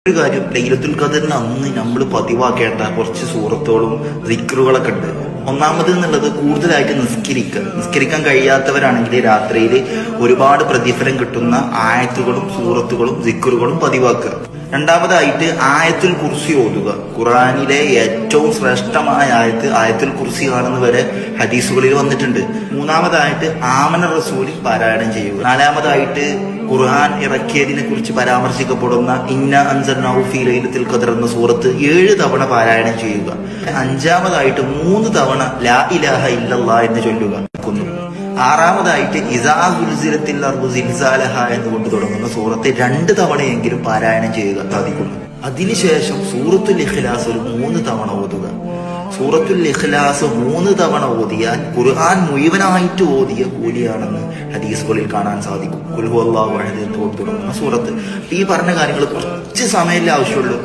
ഒരു കാര്യം, ലൈലത്തുൽ ഖദറിന് അന്ന് നമ്മൾ പതിവാക്കേണ്ട കുറച്ച് സൂറത്തുകളും ദിക്റുകളൊക്കെ ഉണ്ട്. ഒന്നാമത് എന്നുള്ളത് കൂടുതലായിട്ട് നിസ്കരിക്കാൻ കഴിയാത്തവരാണെങ്കിൽ രാത്രിയിൽ ഒരുപാട് പ്രതിഫലം കിട്ടുന്ന ആയത്തുകളും സൂറത്തുകളും ദിക്റുകളും പതിവാക്കുക. രണ്ടാമതായിട്ട് ആയത്തുൽ കുർസി ഓതുക. ഖുർആനിലെ ഏറ്റവും ശ്രേഷ്ഠമായ ആയത്തുൽ കുർസി ആണെന്ന് വരെ ഹദീസുകളിൽ വന്നിട്ടുണ്ട്. മൂന്നാമതായിട്ട് ആമന റസൂലിൽ പാരായണം ചെയ്യുക. നാലാമതായിട്ട് ഖുർആൻ ഇറക്കിയതിനെ കുറിച്ച് പരാമർശിക്കപ്പെടുന്ന ഇന്ന അൻസൽനാഹു ഫീ ലൈലത്തുൽ ഖദർ എന്ന സൂറത്ത് 7 തവണ പാരായണം ചെയ്യുക. അഞ്ചാമതായിട്ട് 3 തവണ ലാ ഇലാഹ ഇല്ലല്ലാഹ് എന്ന് ചൊല്ലുക. ആറാമതായിട്ട് ഇസാ സുൽസിലത്തിൽ അർദു സിൽസാലഹ എന്നുകൊണ്ട് തുടങ്ങുന്ന സൂറത്ത് 2 തവണയെങ്കിലും പാരായണം ചെയ്യുക സാധിക്കുന്നു. അതിനുശേഷം സൂറത്തുൽ ഇഖ്ലാസ് ഒരു 3 തവണ ഓതുക. സൂറത്തുൽ ഇഖ്ലാസ് 3 തവണ ഓതിയാൽ ഖുർആൻ മുഴുവനായിട്ട് ഓതിയ കൂലിയാണെന്ന് ഹദീസുകളിൽ കാണാൻ സാധിക്കും. ഖുൽ ഹുവല്ലാഹു അഹദ് എന്ന് തുടങ്ങുന്ന സൂറത്ത്. ഈ പറഞ്ഞ കാര്യങ്ങൾ കുറച്ച് സമയമല്ലേ ആവശ്യമുള്ളൂ.